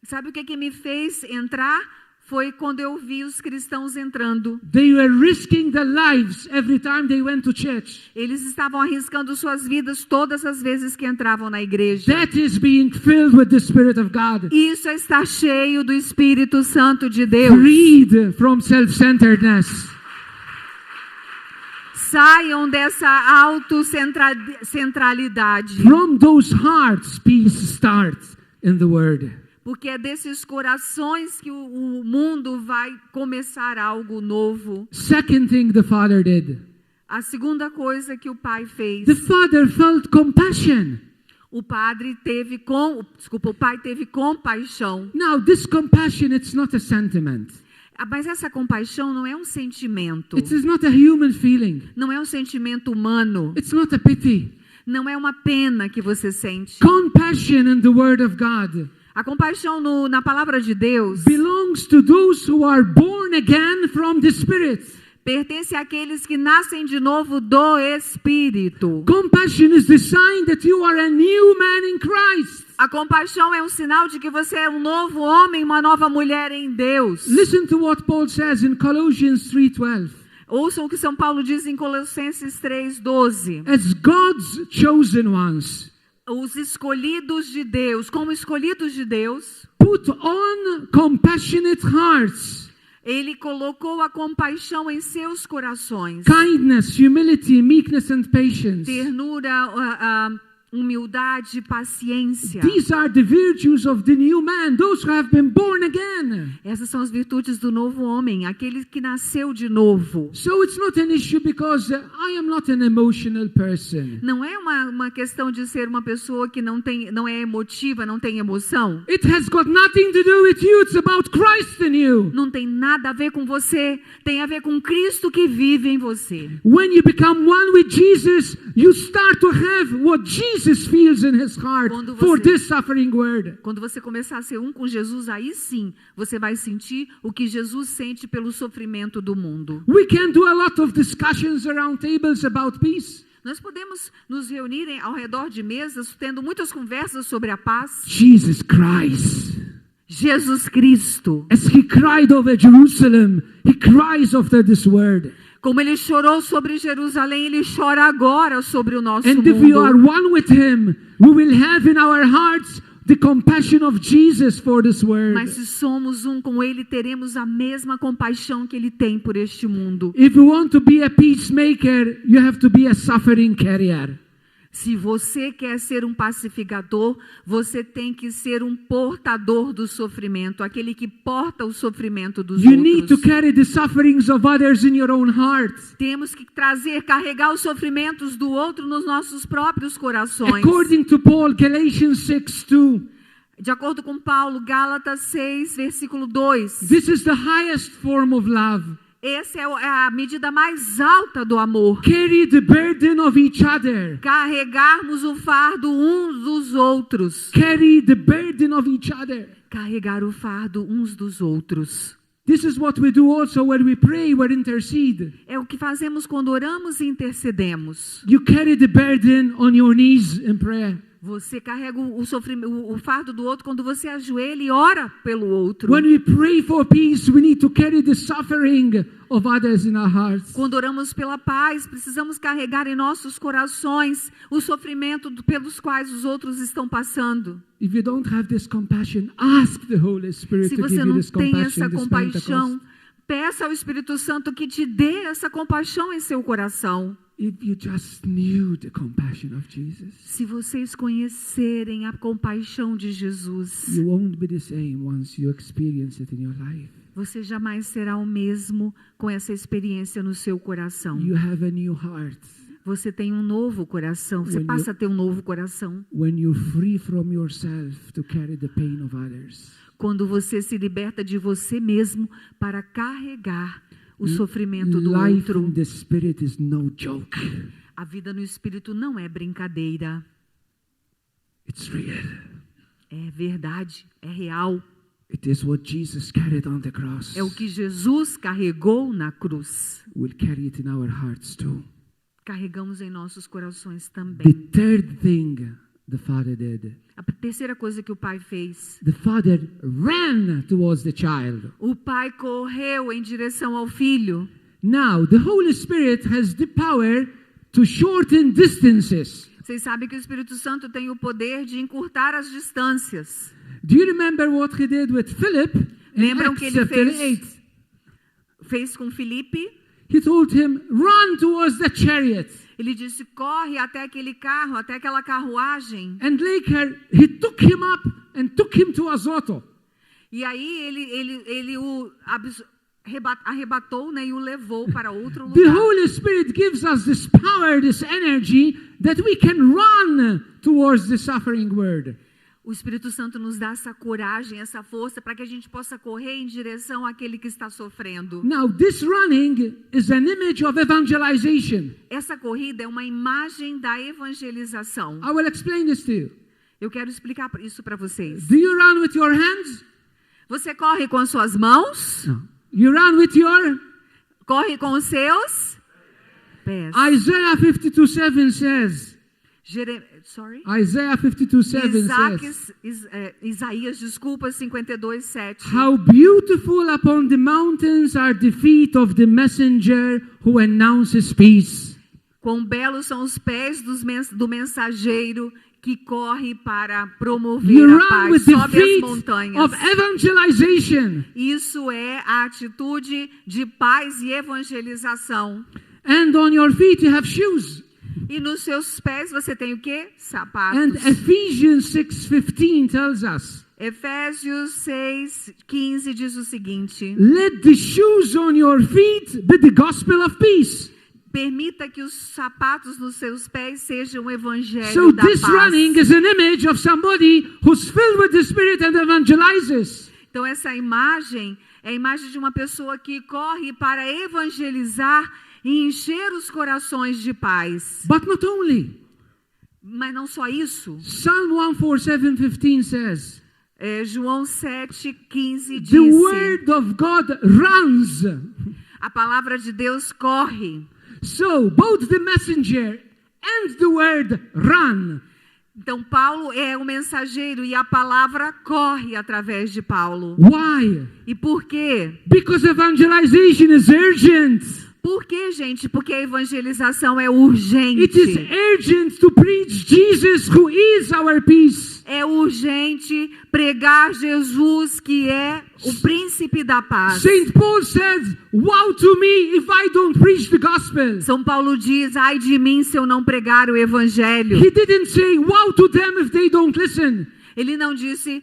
Sabe o que me fez entrar? Foi quando eu vi os cristãos entrando. They were risking their lives every time they went to church. Eles estavam arriscando suas vidas todas as vezes que entravam na igreja. That is being filled with the Spirit of God. Isso é estar cheio do Espírito Santo de Deus. Freed from self-centeredness. Saiam dessa autocentralidade. From those hearts, peace starts in the Word. Porque é desses corações que o mundo vai começar algo novo. Second thing the Father did. A segunda coisa que o Pai fez. The Father felt compassion. O Pai teve compaixão. Now, this compassion, it's not a sentiment. Mas essa compaixão não é um sentimento. It is not a human feeling. Não é um sentimento humano. It's not a pity. Não é uma pena que você sente. Compassion in the Word of God. A compaixão na palavra de Deus belongs to those who are born again from the Spirit. Pertence àqueles que nascem de novo do Espírito. Compassion is the sign that you are a new man in Christ. A compaixão é um sinal de que você é um novo homem, uma nova mulher em Deus. Listen to what Paul says in Colossians 3:12. Ouçam o que São Paulo diz em Colossenses 3:12. As God's chosen ones, os escolhidos de Deus, como escolhidos de Deus, put on compassionate hearts. Ele colocou a compaixão em seus corações. Kindness, humility, meekness and patience. Ternura, humildade, paciência. These are the virtues of the new man, those who have been born again. Essas são as virtudes do novo homem, aquele que nasceu de novo. So it's not an issue because I am not an emotional person. Não é uma questão de ser uma pessoa que não é emotiva, não tem emoção. It has got nothing to do with you, it's about Christ in you. Não tem nada a ver com você, tem a ver com Cristo que vive em você. When you become one with Jesus, you start to have what Jesus feels in his heart for this suffering word. Quando você começar a ser um com Jesus, aí sim, você vai sentir o que Jesus sente pelo sofrimento do mundo. We can do a lot of discussions around tables about peace. Nós podemos nos reunir ao redor de mesas, tendo muitas conversas sobre a paz. Jesus Christ. Jesus Cristo. As he cried over Jerusalem, he cries after this word. Como ele chorou sobre Jerusalém, ele chora agora sobre o nosso mundo. And if we are one with him, we will have in our hearts the compassion of Jesus for this world. Mas se somos um com ele, teremos a mesma compaixão que ele tem por este mundo. If you want to be a peacemaker, you have to be a suffering carrier. Se você quer ser um pacificador, você tem que ser um portador do sofrimento, aquele que porta o sofrimento dos outros. You need to carry the sufferings of others in your own heart. Temos que carregar os sofrimentos do outro nos nossos próprios corações. According to Paul, Galatians 6:2. De acordo com Paulo, Gálatas 6, versículo 2. This is the highest form of love. Essa é a medida mais alta do amor. Carry the burden of each other. Carregarmos o fardo uns dos outros. Carry the burden of each other. Carregar o fardo uns dos outros. This is what we do also when we pray, we intercede. É o que fazemos quando oramos e intercedemos. You carry the burden on your knees in prayer. Você carrega o sofrimento, o fardo do outro quando você ajoelha e ora pelo outro. When we pray for peace, we need to carry the suffering of others in our hearts. Quando oramos pela paz, precisamos carregar em nossos corações o sofrimento pelos quais os outros estão passando. If you don't have this compassion, ask the Holy Spirit Se to você give you não this tem compassion essa this compaixão, Pentecost. peça ao Espírito Santo que te dê essa compaixão em seu coração. If you just knew the compassion of Jesus, Se vocês conhecerem a compaixão de Jesus, you won't be the same once you experience it in your life. você jamais será o mesmo com essa experiência no seu coração. You have a new heart. Você tem um novo coração, você When passa you- a ter um novo coração. When you're free from yourself to carry the pain of others. Quando você se liberta de você mesmo para carregar o sofrimento do Life outro. in the Spirit is no joke. A vida no Espírito não é brincadeira. It's real. É verdade, é real. It is what Jesus carried on the cross. É o que Jesus carregou na cruz. We'll carry it in our hearts too. Carregamos em nossos corações The também. third thing the Father did. A terceira coisa que o pai fez. The Father ran towards the child. O pai correu em direção ao filho. Now, the Holy Spirit has the power to shorten distances. Vocês sabem que o Espírito Santo tem o poder de encurtar as distâncias. Do you remember what he did with Philip? In Lembram que Acts ele chapter fez? 8. Fez com Filipe. He told him, run towards the chariot. Ele disse, corre até aquele carro, até aquela carruagem. And later, he took him up and took him to Azoto. E aí ele o arrebatou, né, e o levou para outro The lugar. Holy Spirit gives us this power, this energy, that we can run towards the suffering word. O Espírito Santo nos dá essa coragem, essa força para que a gente possa correr em direção àquele que está sofrendo. Now, this running is an image of evangelization. Essa corrida é uma imagem da evangelização. I will explain this to you. Eu quero explicar isso para vocês. Do you run with your hands? Você corre com as suas mãos? No. You run with your... Corre com os seus pés. Isaiah 52:7 says... Isaiah 52:7 says... Isaías, desculpa, 52:7. How beautiful upon the mountains are the feet of the messenger who announces peace. Quão belos são os pés do mensageiro que corre para promover You a run paz with the sobe as feet montanhas. of evangelization. Isso é a atitude de paz e evangelização. And on your feet you have shoes. E nos seus pés você tem o quê? Sapatos. And Ephesians 6:15 tells us, Efésios 6:15 diz o seguinte: let the shoes on your feet be the gospel of peace. permita que os sapatos nos seus pés sejam o evangelho So da this paz. running is an image of somebody who's filled with the Spirit and evangelizes. Então essa imagem é a imagem de uma pessoa que corre para evangelizar e encher os corações de paz. But not only. Mas não só isso. Psalm 147:15 says, João 7:15 the diz: word of God runs. a palavra de Deus corre. So both the messenger and the word run. Então Paulo é o mensageiro e a palavra corre através de Paulo. Why? E por quê? Because evangelization is urgent. Por quê, gente? Porque a evangelização é urgente. It is urgent to preach Jesus who is our peace. É urgente pregar Jesus, que é o príncipe da paz. St. Paul said, woe to me if I don't preach the gospel. São Paulo diz, ai de mim se eu não pregar o evangelho. He didn't say, woe to them if they don't listen. Ele não disse,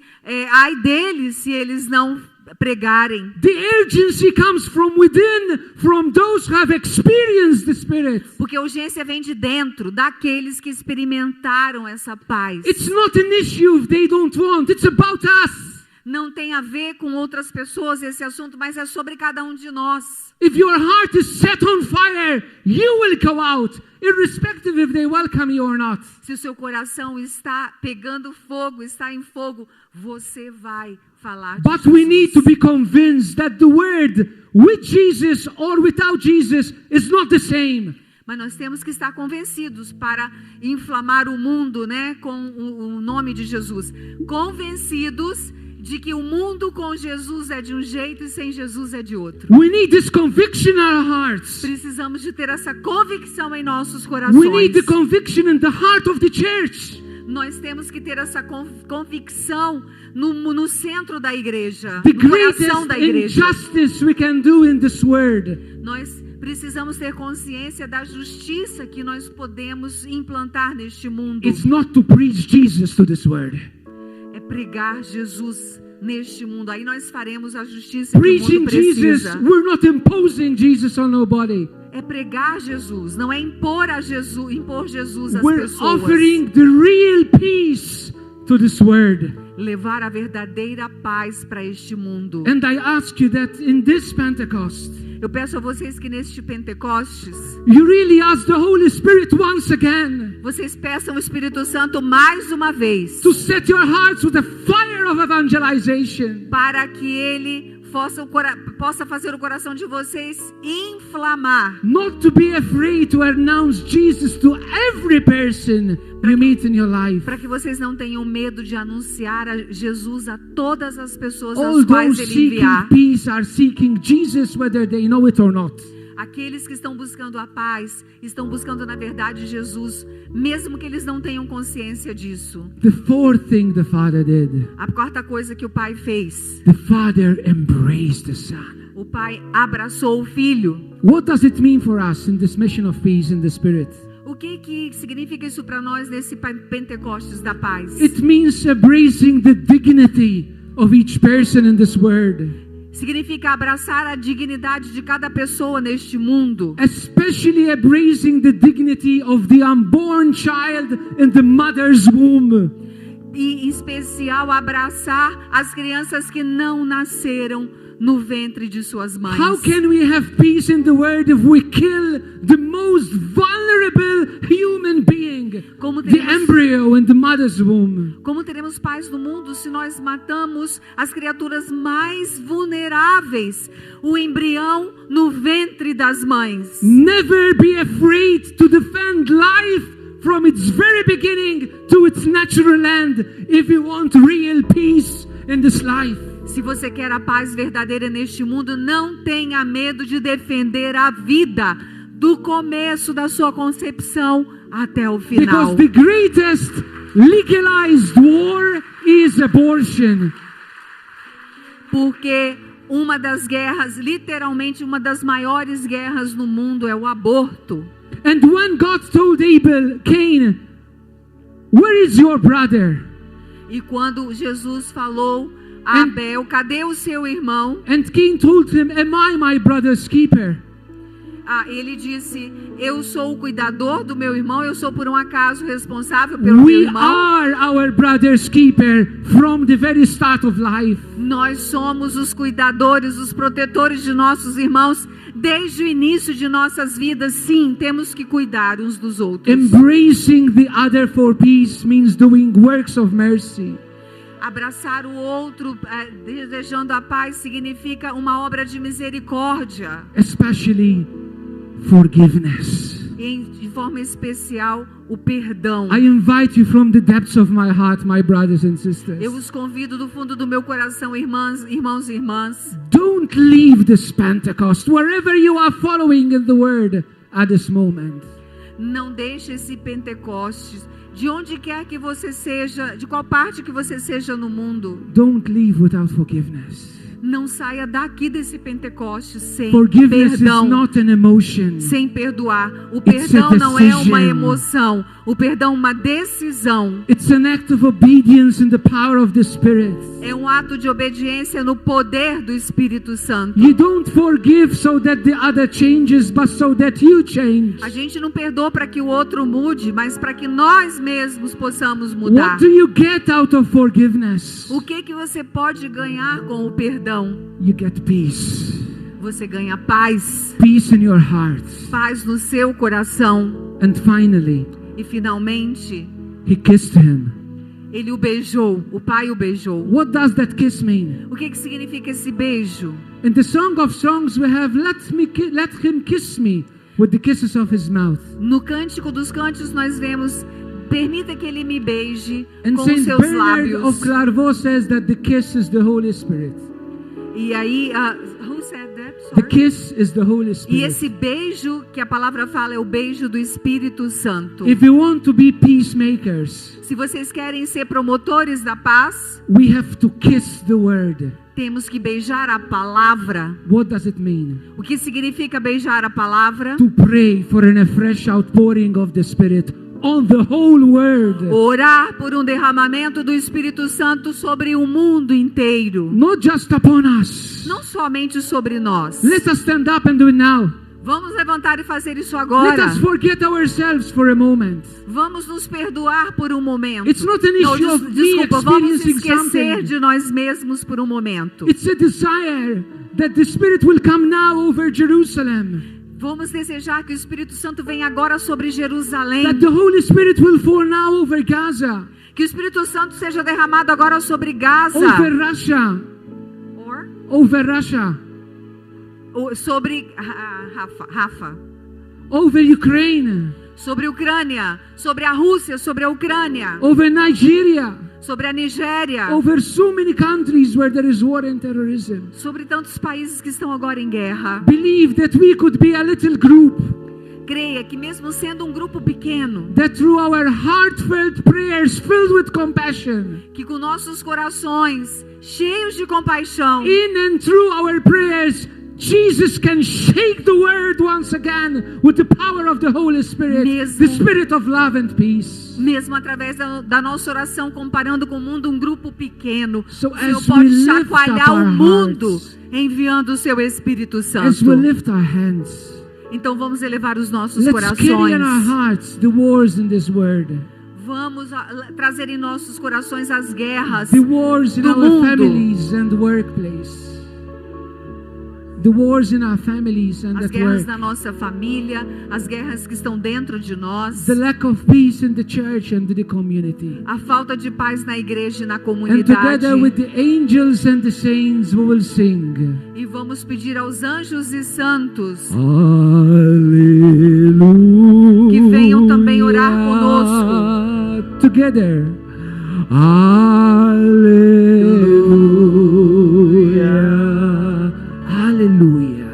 ai deles se eles não pregarem. The urgency comes from within, from those who have experienced the Spirit. Porque a urgência vem de dentro, daqueles que experimentaram essa paz. It's not an issue if they don't want, it's about us. Não tem a ver com outras pessoas esse assunto, mas é sobre cada um de nós. If your heart is set on fire, you will go out, irrespective if they welcome you or not. Se o seu coração está pegando fogo, está em fogo, você vai falar de But Jesus. we need to be convinced that the word with Jesus or without Jesus is not the same. Mas nós temos que estar convencidos para inflamar o mundo, né, com o nome de Jesus. Convencidos de que o mundo com Jesus é de um jeito e sem Jesus é de outro. We need this conviction in our hearts. Precisamos de ter essa convicção em nossos corações. We need the conviction in the heart of the church. Nós temos que ter essa convicção no centro da igreja, The no coração da greatest igreja. injustice we can do in this world Nós precisamos ter consciência da justiça que nós podemos implantar neste mundo. it's not to preach Jesus to this world. É pregar Jesus neste mundo. Aí nós faremos a justiça que o Preaching mundo Jesus, precisa. we're not imposing Jesus on nobody. É pregar Jesus, não é impor Jesus às We're pessoas. offering the real peace to this world. Levar a verdadeira paz para este mundo. And I ask you that in this Pentecost, Eu peço a vocês que neste Pentecostes, you really ask the Holy Spirit once again vocês peçam o Espírito Santo mais uma vez, to set your hearts with the fire of evangelization. para que Ele possa fazer o coração de vocês inflamar. Not to be afraid to announce Jesus to every person you meet in your life. Para que vocês não tenham medo de anunciar a Jesus a todas as pessoas All às quais those Ele seeking enviar. peace are seeking Jesus whether they know it or not. Aqueles que estão buscando a paz, estão buscando na verdade Jesus, mesmo que eles não tenham consciência disso. The fourth thing the Father did, A quarta coisa que o Pai fez, the Father embraced the Son. o Pai abraçou o Filho. What does it mean for us in this mission of peace in the Spirit? O que significa isso para nós nesse Pentecostes da paz? It means embracing the dignity of each person in this world. Significa abraçar a dignidade de cada pessoa neste mundo. Especially embracing the dignity of the unborn child in the mother's womb. E em especial abraçar as crianças que não nasceram no ventre de suas mães. How can we have peace in the world if we kill the most vulnerable human being, Como the teremos, embryo in the mother's womb? como teremos paz no mundo se nós matamos as criaturas mais vulneráveis, o embrião no ventre das mães? Never be afraid to defend life from its very beginning to its natural end if you want real peace in this life. Se você quer a paz verdadeira neste mundo, não tenha medo de defender a vida do começo da sua concepção até o final. Because the greatest legalized war is abortion. Porque uma das guerras, literalmente uma das maiores guerras no mundo é o aborto. And when God told Abel, Cain, where is your brother? E quando Jesus falou a Abel, cadê o seu irmão? And Cain told him, am I my brother's keeper? Ele disse, eu sou o cuidador do meu irmão, eu sou por um acaso responsável pelo meu We irmão. are our brother's keeper from the very start of life. Nós somos os cuidadores, os protetores de nossos irmãos desde o início de nossas vidas. Sim, temos que cuidar uns dos outros. Embracing the other for peace means doing works of mercy. Abraçar o outro, desejando a paz, significa uma obra de misericórdia. Especially forgiveness. E de forma especial, o perdão. I invite you from the depths of my heart, my brothers and sisters. Eu os convido do fundo do meu coração, irmãos e irmãs. Don't leave this Pentecost, wherever you are following in the word at this moment. Não deixe esse Pentecostes, de onde quer que você seja, de qual parte que você seja no mundo. Don't leave without forgiveness. Não saia daqui desse Pentecostes sem Forgiveness perdão, is not an emotion. sem perdoar. O It's perdão a não é uma decision. emoção. O perdão é uma decisão. It's an act of obedience in the power of the Spirit. É um ato de obediência no poder do Espírito Santo. You don't forgive so that the other changes, but so that you change. A gente não perdoa para que o outro mude, mas para que nós mesmos possamos mudar. What do you get out of forgiveness? O que você pode ganhar com o perdão? You get peace. Você ganha paz. Peace in your heart. Paz no seu coração. And finally, E finalmente, he kissed him. ele o beijou. O pai o beijou. What does that kiss mean? O que significa esse beijo? In the Song of Songs we have let him kiss me. with the kisses of his mouth. No Cântico dos Cânticos nós vemos: permita que ele me beije And com Saint seus Bernard of lábios. Clairvaux says that the kiss is the Holy Spirit. E aí, who said that? The Sorry. kiss is the Holy E Spirit. esse beijo que a palavra fala é o beijo do Espírito Santo. If you want to be peacemakers, Se vocês querem ser promotores da paz, we have to kiss the word. temos que beijar a palavra. What does it mean? O que significa beijar a palavra? To pray for a fresh outpouring of the Spirit on the whole world. Orar por um derramamento do Espírito Santo sobre o mundo inteiro. Not just upon us. Não somente sobre nós. Let us stand up and do it now. Vamos levantar e fazer isso Let agora. us forget ourselves for a moment. Vamos nos perdoar por um momento. It's not an Não, issue of me desculpa, vamos experiencing esquecer something. de nós mesmos por um momento. It's a desire that the Spirit will come now over Jerusalem. Vamos desejar que o Espírito Santo venha agora sobre Jerusalém. That the Holy Spirit will fall now over Gaza, Que o Espírito Santo seja derramado agora sobre Gaza. over Russia, Or, over Russia, sobre Rafa. over Ukraine, Sobre a Ucrânia. Sobre a Rússia. Sobre a Ucrânia. over Nigeria, Sobre a Nigéria. over so many countries where there is war and terrorism. Sobre tantos países que estão agora em guerra. Believe that we could be a little group, Creia que mesmo sendo um grupo pequeno, that through our heartfelt prayers filled with compassion, que com nossos corações cheios de compaixão, in and through our prayers, Jesus can shake the world once again with the power of the Holy Spirit, Mesmo- the Spirit of love and peace. mesmo através da nossa oração, comparando com o mundo, um grupo pequeno, So o Senhor as pode we lift chacoalhar up o our mundo, hearts, enviando o seu Espírito as Santo. we lift our hands, Então vamos elevar os nossos let's carry in our corações. hearts the wars in this world, Vamos trazer em nossos corações as guerras. the wars in do our mundo. families and workplace, the wars in our families and As at guerras work, da nossa família, as guerras que estão dentro de nós, the lack of peace in the church and the community. a falta de paz na igreja e na And comunidade. together with the angels and the saints we will sing. E vamos pedir aos anjos e santos Aleluia. que venham também orar conosco. Together. Aleluia. Aleluia.